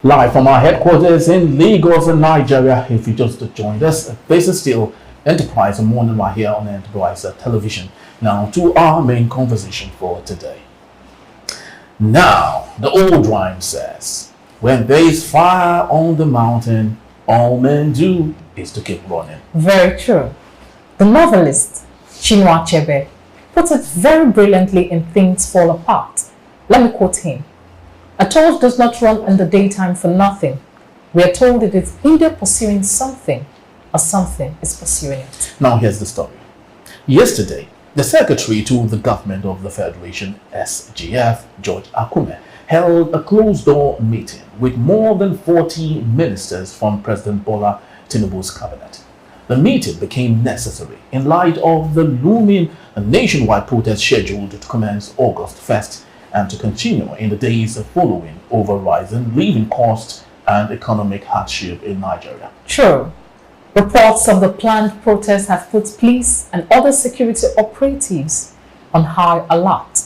Live from our headquarters in Lagos, Nigeria. If you just joined us, this is still Enterprise Morning right here on Enterprise Television. Now to our main conversation for today. Now, the old rhyme says, when there is fire on the mountain, all men do is to keep running. Very true. The novelist Chinua Achebe puts it very brilliantly in Things Fall Apart. Let me quote him. A torch does not run in the daytime for nothing. We are told it is either pursuing something or something is pursuing it. Now here's the story. Yesterday, the Secretary to the Government of the Federation, SGF, George Akume, held a closed-door meeting with more than 40 ministers from President Bola Tinubu's cabinet. The meeting became necessary in light of the looming nationwide protest scheduled to commence August 1st and to continue in the days following over rising living costs and economic hardship in Nigeria. True. Reports of the planned protest have put police and other security operatives on high alert.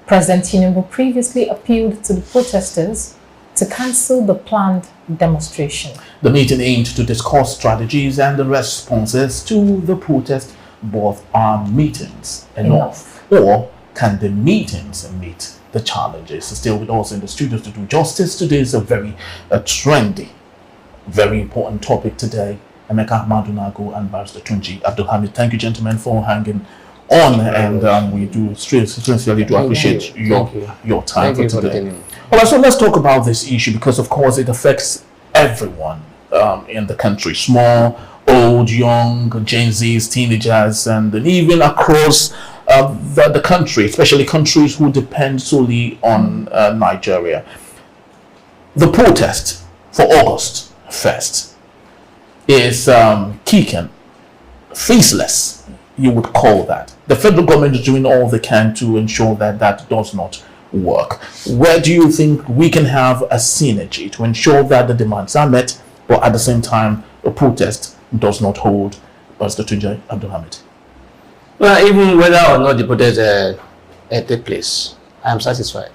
President Tinubu previously appealed to the protesters to cancel the planned demonstration. The meeting aimed to discuss strategies and the responses to the protest. But are meetings enough? Or can the meetings meet the challenges? Still with us in the studios to do justice today is a very trendy, very important topic today. Emeka Madunago and Barrister Tunji Abdulhamid. Thank you, gentlemen, for hanging on, and we do sincerely do appreciate your time for today. All right, so let's talk about this issue because, of course, it affects everyone in the country, small, old, young, Gen Zs, teenagers, and even across the country, especially countries who depend solely on Nigeria. The protest for August 1st is kicking, faceless, you would call that. The federal government is doing all they can to ensure that that does not work. Where do you think we can have a synergy to ensure that the demands are met, but at the same time, the protest does not hold? Pastor Tunji Abdulhamid. Well, even whether or not the protest take place, I am satisfied.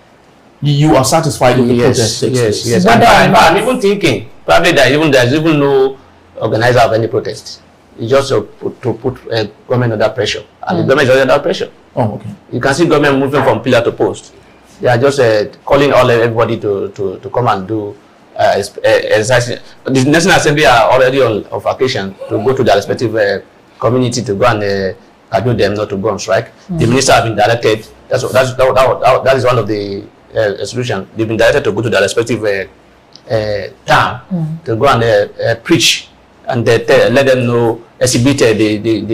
You are satisfied with the protest takes place? Yes. I'm even thinking probably there's even no organizer of any protest. It's just to put government under pressure, and the government is under pressure. Oh, okay. You can see government moving from pillar to post. They are just calling everybody to come and do exercise. The National Assembly are already on vacation to go to their respective community to go and do them not to go on strike. The minister have been directed. That is one of the solutions. They've been directed to go to their respective town to go and preach and let them know, exhibit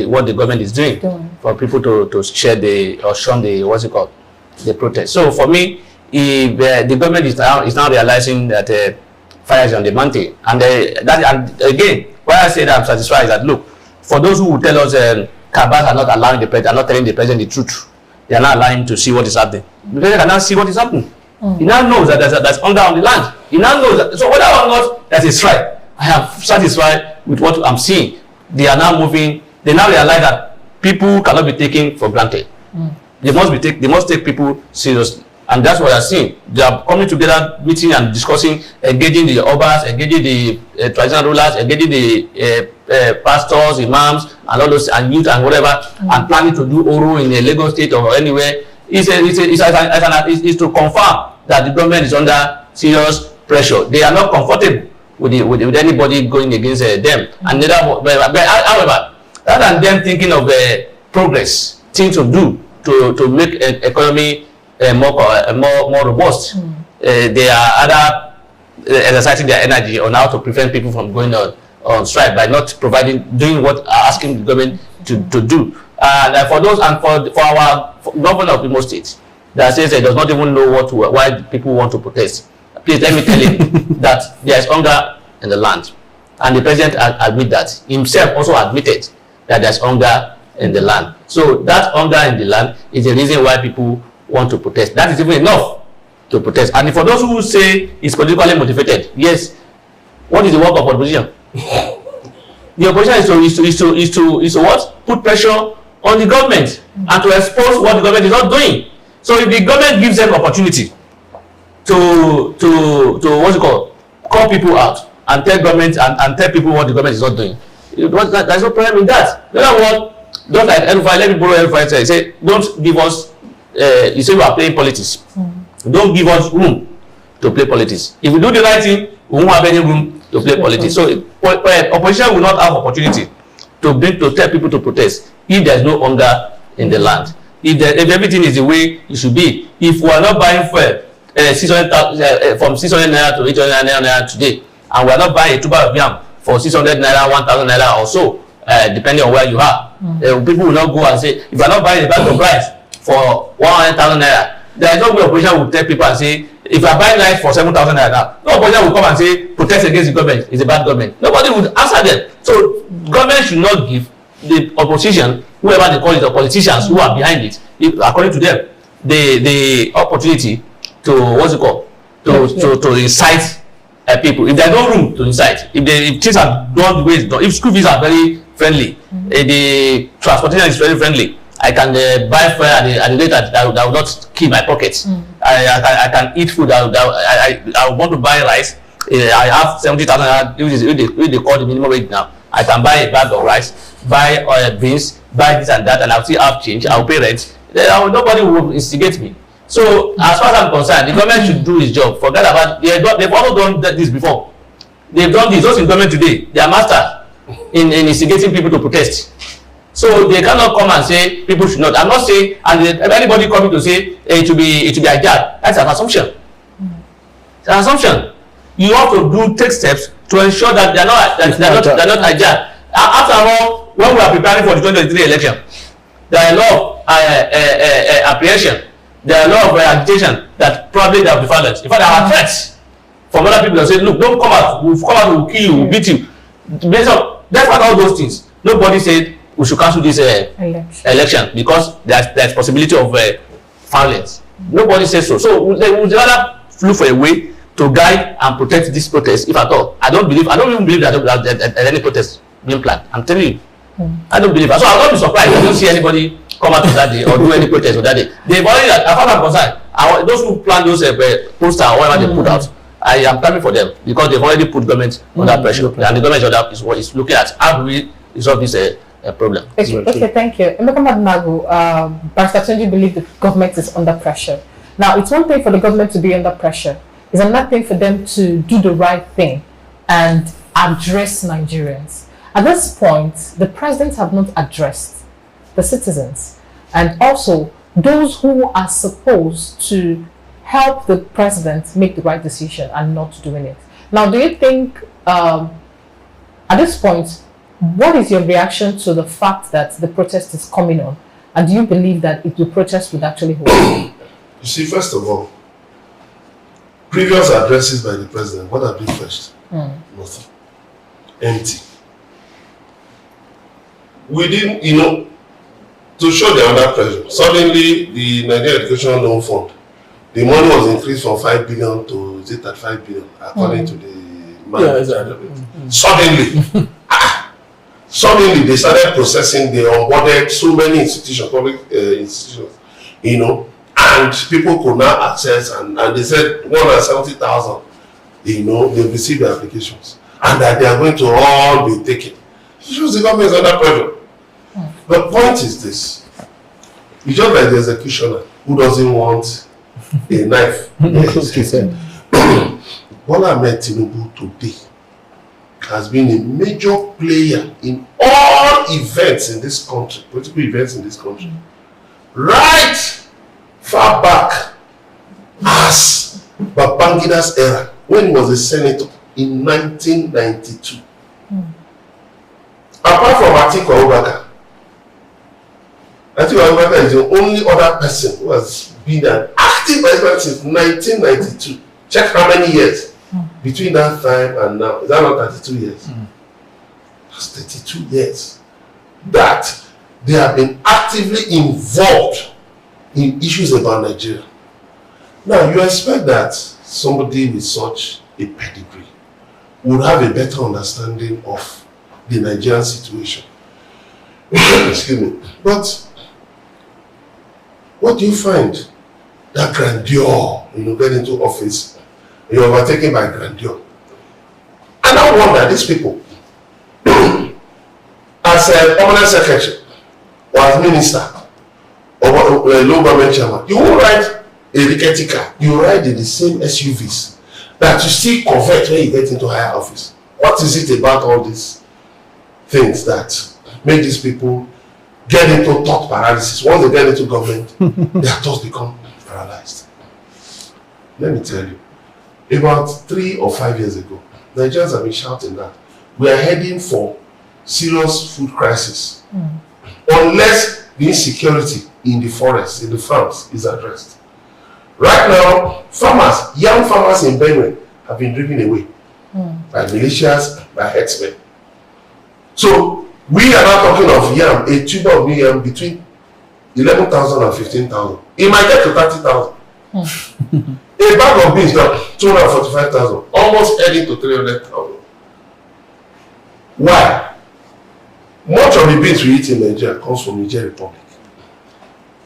what the government is doing for people to share or shun the protest. So for me, if the government is now realizing that fire is on the mountain, and again, why I say that I'm satisfied is that, look, for those who will tell us cabals are not allowing the president, are not telling the president the truth, they are not allowing him to see what is happening. The president cannot see what is happening. He now knows that there's hunger on the land. He now knows that. So whether or not that is right, I am satisfied with what I'm seeing. They are now moving. They now realize that people cannot be taken for granted. They must take people seriously, and that's what I'm seeing. They are coming together, meeting and discussing, engaging the obas, engaging the traditional rulers, engaging the pastors, imams, and all those, and youth and whatever, and planning to do Oro in a Lagos state or anywhere. It's to confirm that the government is under serious pressure. They are not comfortable with anybody going against them. And neither, however, rather than them thinking of progress, things to do to make economy more robust, they are either exercising their energy on how to prevent people from going on strike by not doing what asking the government to do. And for those, and for our governor of Imo State that says he does not even know why people want to protest, please let me tell him that there is hunger in the land, and the president admit that himself, also admitted that there's hunger in the land. So that hunger in the land is the reason why people want to protest. That is even enough to protest. And for those who say it's politically motivated, yes, what is the work of opposition? The opposition is to what? Put pressure on the government and to expose what the government is not doing. So if the government gives them opportunity to what's it called, call people out and tell government and tell people what the government is not doing. There's no problem in that. The other one, just like L5, let me borrow L5 say, don't give us, you say we are playing politics. Don't give us room to play politics. If we do the right thing, we won't have any room to play politics. So opposition will not have opportunity to tell people to protest if there's no hunger in the land. If everything is the way it should be. If we are not buying fuel 600 from 600 naira to 800 naira today, and we are not buying a tuber of yam for 600 naira, 1,000 naira or so, depending on where you are, people will not go and say, if you are not buying a bag of rice for 100,000 naira, there is no way opposition will tell people and say, if you are buying rice for 7,000 naira now, no opposition will come and say, protest against the government, it's a bad government. Nobody would answer them. So government should not give the opposition, whoever they call it, the politicians who are behind it, according to them, the opportunity to, what's it called, to incite people. If there's no room to incite, if things are done the way it's done, if school fees are very friendly, the transportation is very friendly, I can buy fuel at the rate that will not kill my pockets. I can eat food. I want to buy rice. I have 70,000. If they call the minimum wage now, I can buy a bag of rice, buy beans, buy this and that, and I'll still have change. I'll pay rent. Nobody will instigate me. So as far as I'm concerned, the government should do its job. Forget about they've also done this before. They've done this. Those in government today, they are masters in instigating people to protest. So they cannot come and say people should not. I'm not saying, and anybody coming to say it should be hijacked. That's an assumption. It's an assumption. You have to take steps to ensure that they're not hijacked. After all, when we are preparing for the 2023 election, there are a lot of apprehension. There are a lot of agitation that probably they have been violent. In fact, there are threats from other people that say, look, don't come out. We'll come out, we'll kill you, we'll beat you. Despite all those things, nobody said we should cancel this election because there's possibility of violence. Nobody says so. So they would rather look for a way to guide and protect this protest, if at all. I don't even believe that any protest being planned. I'm telling you. I don't believe that. So I'll not be surprised if I don't see anybody come out on that day or do any protest on that day. They've already, as far as I'm concerned, those who plan those posters or whatever they put out, I am coming for them because they've already put government under pressure. And the government is looking at how do we resolve this problem. Okay, thank you. Emeka Magu, Barrister Tunji believe the government is under pressure. Now, it's one thing for the government to be under pressure. It's another thing for them to do the right thing and address Nigerians. At this point, the presidents have not addressed the citizens and also those who are supposed to help the president make the right decision and not doing it. Now, do you think, at this point, what is your reaction to the fact that the protest is coming on? And do you believe that the protest would actually hold? You see, first of all, previous addresses by the president, what have been fetched? Nothing. Empty. We didn't, to show they're under pressure, suddenly the Nigerian Education Loan Fund, the money was increased from 5 billion to, is it at 5 billion, according to the man. Yeah, exactly. Suddenly, suddenly they started processing, they onboarded so many institutions, public institutions, and people could now access, and they said 170,000, they received the applications, and that they are going to all be taken. It shows the government is under pressure. The point is this: it's just like the executioner who doesn't want a knife. Bola Ahmed Tinubu today has been a major player in all events in this country, political events in this country, right far back as Babangida's era, when he was a senator in 1992. Apart from Atiku Abubakar, Atiku Abubakar is the only other person who has been an active president since 1992. Check how many years between that time and now. Is that not 32 years? That's 32 years that they have been actively involved in issues about Nigeria. Now, you expect that somebody with such a pedigree would have a better understanding of the Nigerian situation. Excuse me. But what do you find? That grandeur, get into office, you're overtaken by grandeur. now wonder these people, as a permanent secretary or as minister or a local government chairman, you won't ride a rickety car. You ride in the same SUVs that you still convert when you get into higher office. What is it about all these things that make these people get into thought paralysis? Once they get into government, their thoughts become paralyzed. Let me tell you, about 3 or 5 years ago, Nigerians have been shouting that we are heading for serious food crisis unless the insecurity in the forest, in the farms, is addressed. Right now, farmers, young farmers in Benue have been driven away by militias, by herdsmen. So we are now talking of yam, a tuber of new yam between 11,000 and 15,000. It might get to 30,000. A bag of beans now 245,000, almost heading to 300,000. Why? Much of the beans we eat in Nigeria comes from Niger Republic.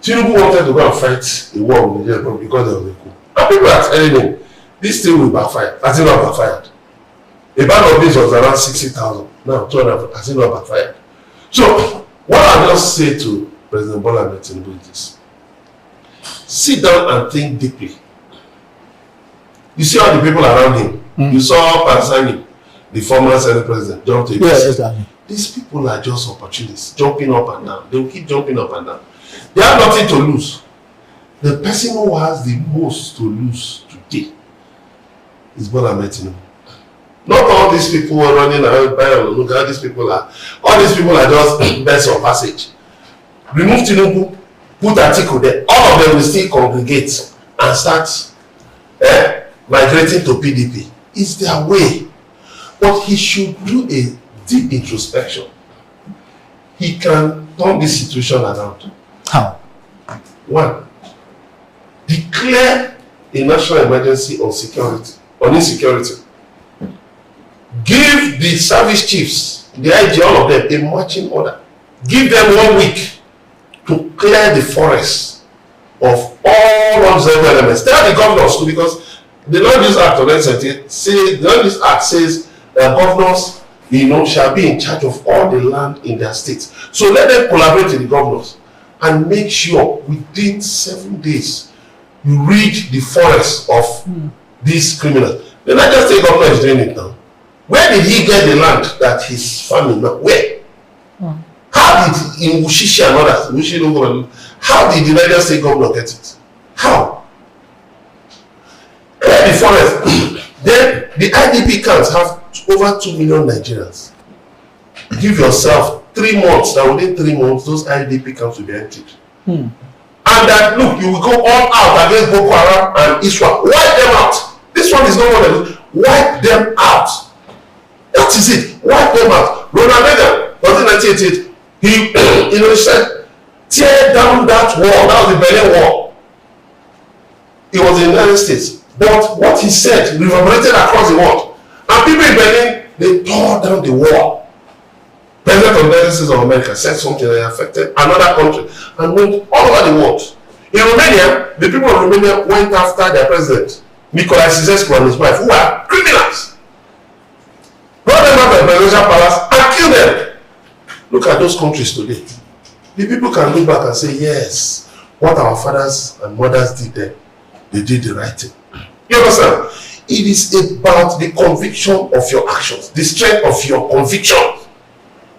Tinubu wanted to go and fight a war with Niger Republic because there was a coup. And people are telling him, this thing will backfire. Has it not backfired? A bag of beans was around 60,000. Now 200, has it not backfired? So, what I just say to President Bola Ahmed Tinubu is this. Sit down and think deeply. You see all the people around him. You saw Pansani, the former Senate president, jump to a Yes, exactly. These people are just opportunists, jumping up and down. They will keep jumping up and down. They have nothing to lose. The person who has the most to lose today is Bola Ahmed Tinubu. Not all these people are running around by and look how these people are. All these people are just best of passage. Remove Tinubu, put Atiku there. All of them will still congregate and start migrating to PDP. It's their way. But he should do a deep introspection. He can turn this situation around. How? One, declare a national emergency on insecurity. Give the service chiefs, the IG, all of them, a marching order. Give them 1 week to clear the forest of all unobservable elements. Tell the governors too, because the Land Use Act of 1978 says, the Land Use Act says that governors, shall be in charge of all the land in their states. So let them collaborate with the governors and make sure within 7 days you rid the forest of these criminals. The Niger State governor is doing it now. Where did he get the land that he's farming now? Where? How did in Wushishi and others, how did the Niger State governor get it? How? Clear the forest. Then the IDP camps have over 2 million Nigerians. Give yourself 3 months. That within 3 months, those IDP camps will be emptied. And that look, you will go all out against Boko Haram and Iswa. Wipe them out. This one is not one of them. Wipe them out. That is it. Wipe them out. Ronald Reagan, 1988, he said, tear down that wall. That was the Berlin Wall. It was in the United States. But what he said reverberated across the world. And people in Berlin, they tore down the wall. President of the United States of America said something that affected another country and went all over the world. In Romania, the people of Romania went after their president, Nicolae Ceausescu and his wife, who are criminals. Brought them out of the presidential palace and killed them. Look at those countries today. The people can look back and say, yes, what our fathers and mothers did then, they did the right thing. You understand? It is about the conviction of your actions, the strength of your conviction.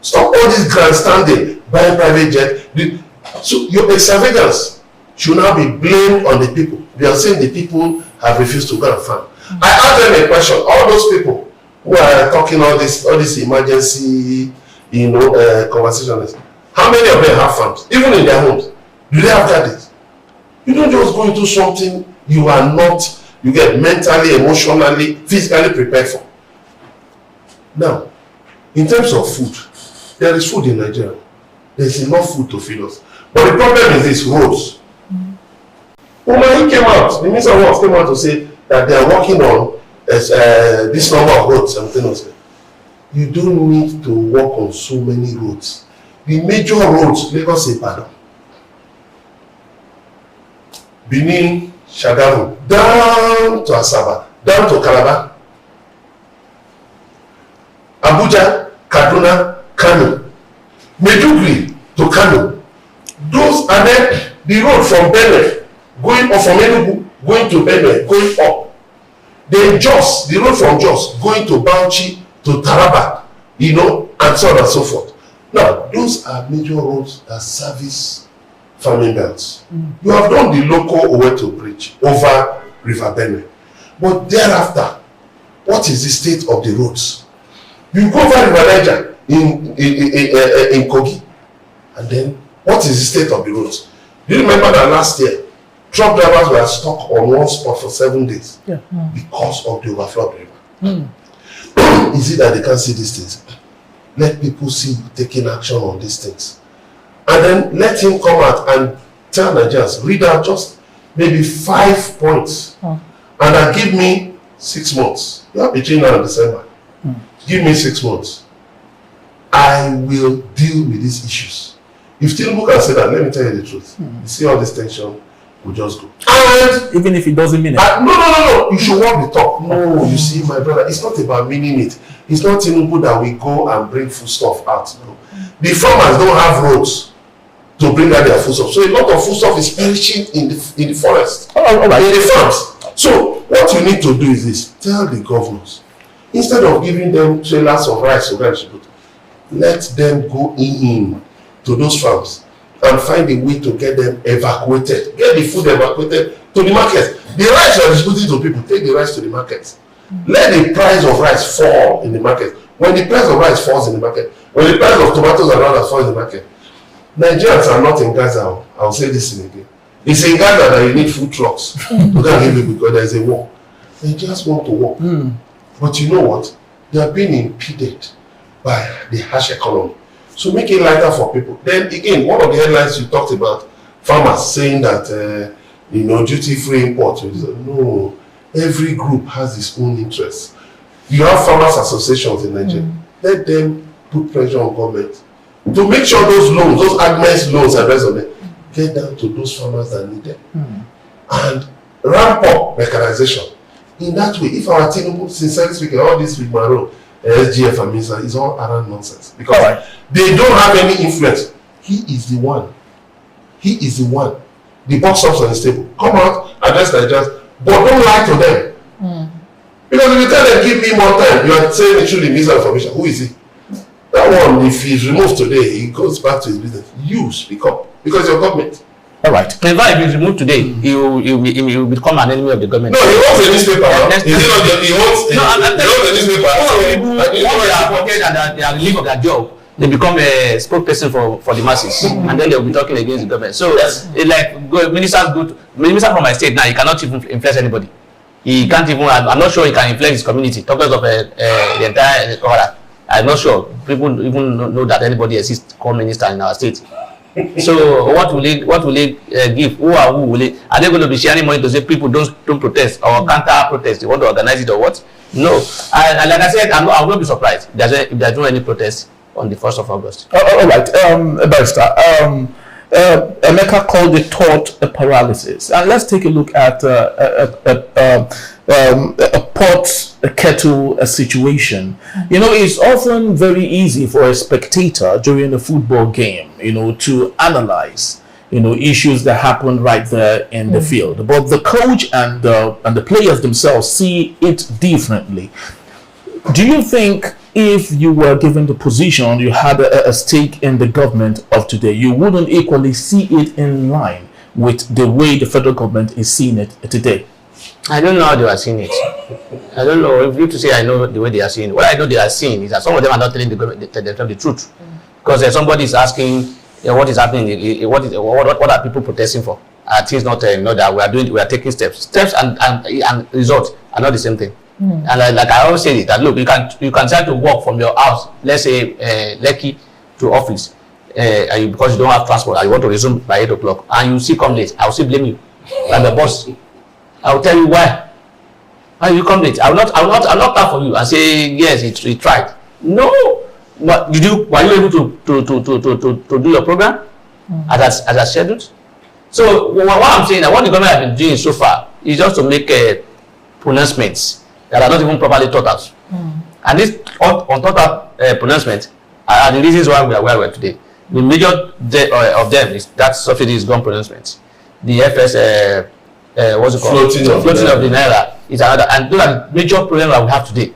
Stop all this grandstanding, buying private jet. So your extravagance should now be blamed on the people. They are saying the people have refused to go and farm. I asked them a question. All those people who are talking all this emergency, conversations. How many of them have farms? Even in their homes, do they have gardens? You don't just go into something you are not. You get mentally, emotionally, physically prepared for. Now, in terms of food, there is food in Nigeria. There is enough food to feed us. But the problem is this: roads. He came out, the Minister of Works came out to say that they are working on this number of roads. Something else. You don't need to work on so many roads. The major roads, Lagos Ibadan, Benin, Shagamu, down to Asaba, down to Calabar. Abuja, Kaduna, Kano, Maiduguri to Kano. Those are then the road from Benue going up, from Enugu going to Benue, going up. Then Jos, the road from Jos going to Bauchi to Taraba, you know, and so on and so forth. Now, those are major roads that service farming belts. You have done the local Oweto Bridge over River Benue. But thereafter, what is the state of the roads? You go over River Niger in Kogi, and then what is the state of the roads? Do you remember that last year, truck drivers were stuck on one spot for 7 days because of the overflow of the river? Is it that they can't see these things? Let people see you taking action on these things. And then let him come out and tell Nigerians, read out just maybe 5 points. And then give me 6 months. You have between now and December. Give me 6 months. I will deal with these issues. If Tinubu can say that, let me tell you the truth. You see all this tension will just go. And even if it doesn't mean it. No. You should walk the talk. No, you see, my brother, it's not about meaning it. It's not Tinubu that we go and bring food stuff out. No. The farmers don't have roads to bring out their food stuff. So a lot of food stuff is perishing in the forest, in the farms. So what you need to do is this: tell the governors, instead of giving them trailers of rice or rice, let them go in to those farms and find a way to get them evacuated. Get the food evacuated to the market. The rice you are distributing to people, take the rice to the market. Let the price of rice fall in the market. When the price of rice falls in the market, when the price of tomatoes and others falls in the market, Nigerians are not in Gaza. I'll say this thing again. It's in Gaza that you need food trucks to go and give it because there is a war. They just want to work. But you know what? They are being impeded by the harsh economy. So make it lighter for people. Then again, one of the headlines you talked about, farmers saying that duty-free import. No, every group has its own interests. You have farmers associations in Nigeria. Let them put pressure on government to make sure those loans, those advanced loans and rest of them, get down to those farmers that need them. And ramp up mechanization. In that way, if our Tinubu, sincerely speaking, all this with Maro, SGF and MISA is all around nonsense. Because they don't have any influence. He is the one. The box stops on his table. Come out, address Nigerians, but don't lie to them. Because if you tell them, give me more time, you are saying truly misinformation. Who is he? That one, if he's removed today, he goes back to his business. You speak up. Because your government. All right. In fact, if he's removed today, he will become an enemy of the government. No, he owns a newspaper. He owns a newspaper. Once they are appointed and they are relieved of their job, they become a spokesperson for the masses, and then they'll be talking against the government. So it's like minister from my state now, he cannot even influence anybody. He can't even. I'm not sure he can influence his community. Talking of the entire Korea, I'm not sure people even know that anybody exists called minister in our state. So what will they give? Who will they? Are they going to be sharing money to say people don't protest or counter protest? They want to organize it or what? No. And like I said, I will not be surprised if there's no any protest on the 1st of August. All right, Barrister. Emeka called the thought a paralysis, and let's take a look at a pot kettle situation. It's often very easy for a spectator during a football game, to analyze, issues that happen right there in the field. But the coach and the players themselves see it differently. Do you think if you were given the position, you had a stake in the government of today, you wouldn't equally see it in line with the way the federal government is seeing it today? I don't know how they are seeing it. I don't know. If you to say I know the way they are seeing it. What I know they are seeing is that some of them are not telling the government the truth. Because somebody is asking what is happening, what are people protesting for? Are things not that we are taking steps and results are not the same thing. And like I always say that look, you can try to walk from your house, let's say Lekki to office, because you don't have transport and you want to resume by 8 o'clock, and you come late. I will still blame you. I'm the boss. I will tell you why. Why you come late? I will not clap for you and say yes, he tried. No, but were you able to do your program as I scheduled? So what I'm saying, that what the government has been doing so far is just to make pronouncements that are not even properly thought out. And this on top of pronouncement are the reasons why we are where we are today. The major of them is that subsidy is gone pronouncement. The FS, what's it called? Floating of the naira is another. And those are the major problems that we have today.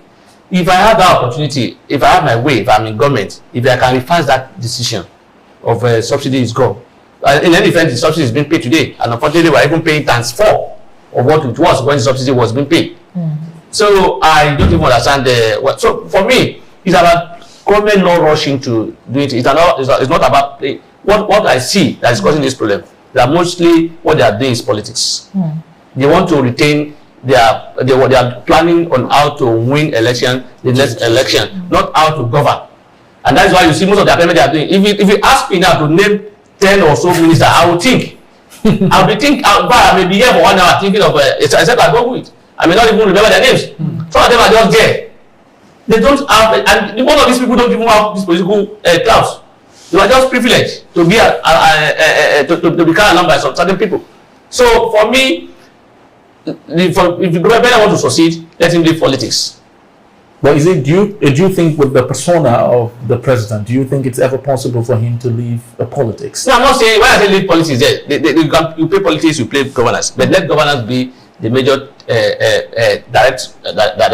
If I have that opportunity, if I have my way, if I'm in government, if I can reverse that decision of subsidy is gone. In any event, the subsidy is being paid today. And unfortunately, we're even paying times 4 of what it was when the subsidy was being paid. So I don't even understand so for me, it's about government not rushing to do it. It's not about what I see that is causing this problem. That mostly what they are doing is politics. They want to retain they are planning on how to win the next election, not how to govern. And that's why you see most of the appointment they are doing. If you ask me now to name 10 or so ministers, I will think. I may be here for 1 hour thinking of except I go with. I may not even remember their names. Some of them are just there. They don't have, and one of these people don't even have this political clout. They are just privileged to be to be carried along by some certain people. So for me, if the government want to succeed, let him leave politics. But do you think with the persona of the president, do you think it's ever possible for him to leave politics? No, I'm not saying when I say leave politics, you play politics, you play governance, but let governance be the major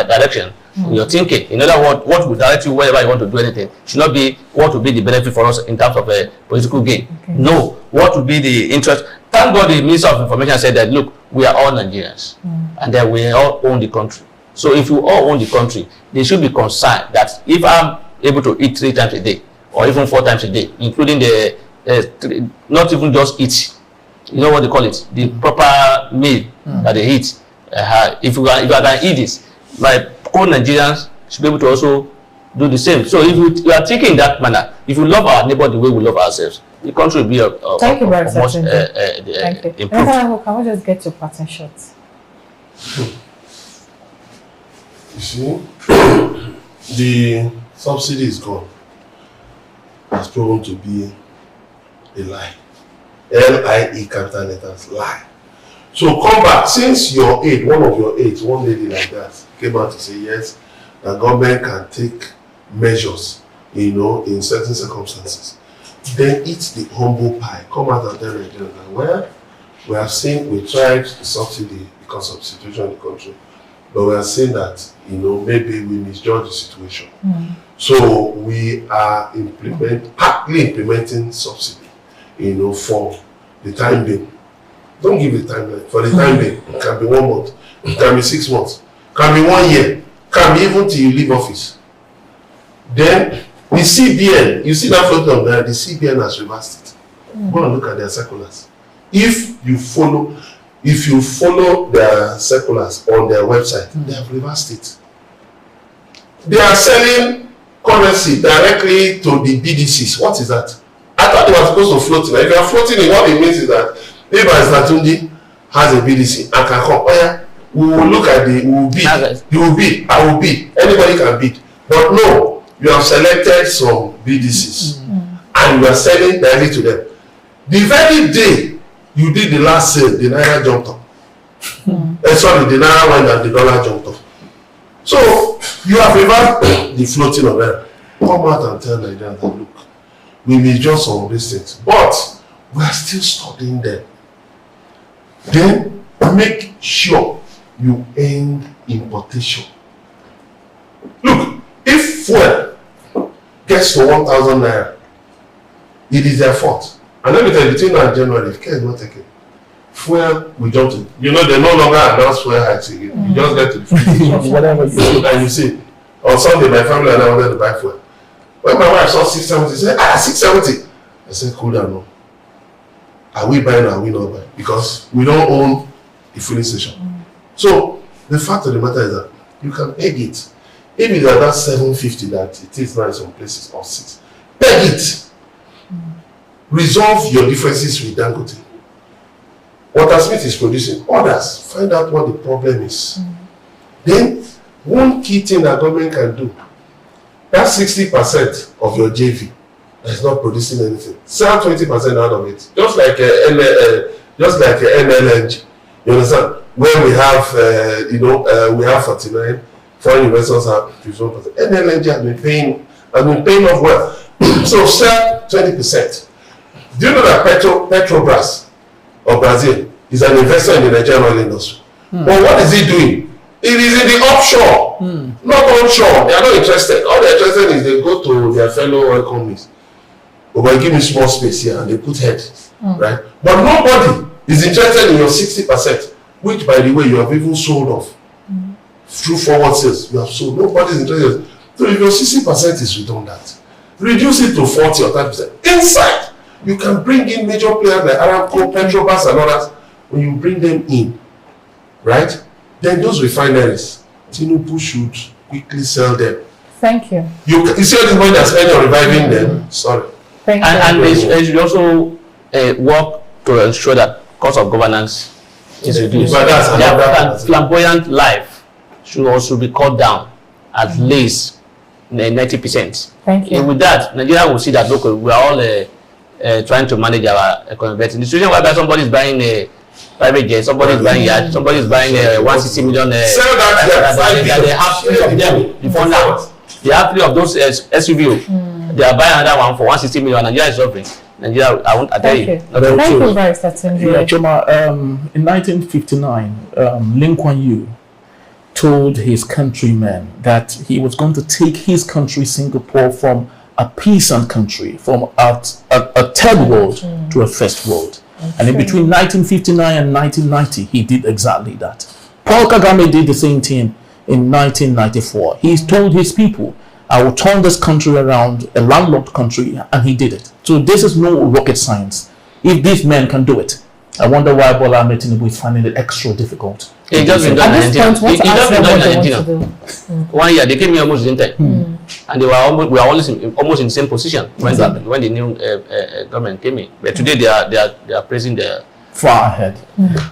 direction in your thinking. In other words, what will direct you wherever you want to do anything should not be what will be the benefit for us in terms of a political gain. Okay. No, what will be the interest. Thank God the Minister of Information said that, look, we are all Nigerians and that we all own the country. So if you all own the country, they should be concerned that if I'm able to eat 3 times a day or even 4 times a day, including the not even just eat, you know what they call it, the proper meal that they eat. If I can eat this, my co-Nigerians should be able to also do the same. So if you are thinking in that manner, if we love our neighbor the way we love ourselves, the country will be Thank you very much. Thank you. Improved. Can we just get to parting shots? You see, the subsidy is gone. Has proven to be a lie. L-I-E capital letters, lie. So come back, since your aide, one of your aides, one lady like that, came out to say yes, the government can take measures, in certain circumstances. Then eat the humble pie. Come out and tell Nigerians that, well, we tried the subsidy because of the situation in the country, but we are saying that, maybe we misjudge the situation. So we are partly implementing subsidy, for the time being. Don't give the timeline. For the time being, it can be 1 month, it can be 6 months, it can be 1 year, it can be even till you leave office. Then the CBN, you see that photo there, the CBN has reversed it. Go and look at their circulars. If you follow their circulars on their website, they have reversed it. They are selling currency directly to the BDCs. What is that? I thought they were supposed to float it. If you are floating it, what it means is that if Zatundi has a BDC and can come, we will look at I will bid. Anybody can bid. But no, you have selected some BDCs and you are selling directly to them. The very day you did the last sale, the Naira jumped up. The Naira went and the dollar jumped up. So you have reversed the floating of them. Come out and tell Nigerians that, look, we may just some of these things, but we are still studying them. Then make sure you end importation. Look, if fuel gets to 1,000 naira, it is their fault. And let me tell you, between now and January, if care is not taken, fuel will jump to. They no longer announce fuel hikes again. You just get to the 50. Whatever you see. And you see, on Sunday, my family and I wanted to buy fuel. When my wife saw 670, she said, 670. I said, cool down, no. Are we buying or are we not buying? Because we don't own a filling station. So the fact of the matter is that you can peg it. If it's at that 750 that it is now in some places or 6, peg it. Resolve your differences with Dangote. Water Smith is producing. Others, find out what the problem is. Then, one key thing that government can do, that 60% of your JV is not producing anything. Sell 20% out of it. Just like NLNG. You understand? Where we have, we have 49, Foreign investors have 51%. NLNG has been paying off well. So sell 20%. Do you know that Petrobras of Brazil is an investor in the Nigerian oil industry? But what is he doing? It is in the offshore, not onshore. They are not interested. All they're interested is they go to their fellow oil companies. But give me small space here and they put head, right? But nobody is interested in your 60%, which by the way you have even sold off through forward sales. You have sold. Nobody is interested. So if your 60% is redundant, reduce it to 40 or 30%. Inside, you can bring in major players like Aramco, Petrobras, and others. When you bring them in, right? Then those refineries, Tinubu should quickly sell them. Thank you. You see all this money that's spent on reviving them. Sorry. Thank you. And they should also work to ensure that cost of governance is reduced. But that's another flamboyant life should also be cut down at least 90%. Thank you. And with that, Nigeria will see that look, we are all trying to manage our economy. But in the situation whereby somebody is buying a private jet, somebody is buying yacht, somebody is buying 160 million. Sell that they have 3 of them before now. They have 3 of those SUV. They are buying another one for 160 million. Nigeria is suffering. Nigeria, I tell you. Thank you, Barrister Tunji. Yeah, Choma, in 1959, Lee Kuan Yew told his countrymen that he was going to take his country, Singapore, from a peasant country, from a third world to a first world. And in between 1959 and 1990, he did exactly that. Paul Kagame did the same thing in 1994. He told his people, I will turn this country around, a landlocked country, and he did it. So this is no rocket science. If these men can do it, I wonder why Bola Ahmed Tinubu is finding it extra difficult. He just been done in Argentina. He just been done in Argentina. 1 year, they came here almost in time. And we were almost in the same position when the new government came in. But today they are praising the far ahead.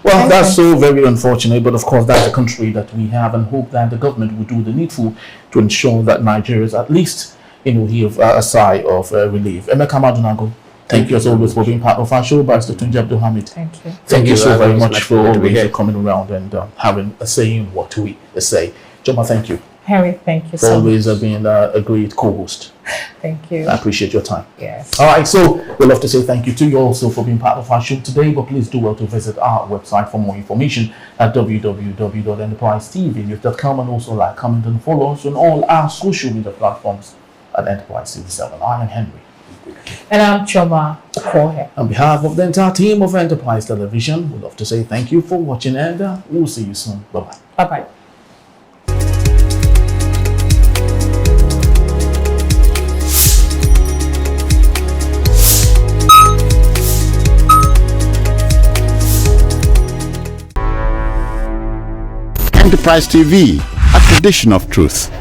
Well, that's so very unfortunate, but of course that's the country that we have, and hope that the government will do the needful to ensure that Nigeria is at least, heave a sigh of relief. Emeka Madunago, thank you as always for being part of our show. Barrister Tunji Abdulhamid. Thank you. Thank you so very much for always coming around and having a say in what we say. Joma, thank you. Harry, thank you for so always much. Being a great co-host. Thank you. I appreciate your time. Yes. All right, so we'd love to say thank you to you also for being part of our show today, but please do well to visit our website for more information at www.enterprisetv.com, and also like, comment, and follow us on all our social media platforms at Enterprise TV7. I am Henry. And I'm Choma Okohe. On behalf of the entire team of Enterprise Television, we'd love to say thank you for watching, and we'll see you soon. Bye-bye. Bye-bye. Enterprise TV, a tradition of truth.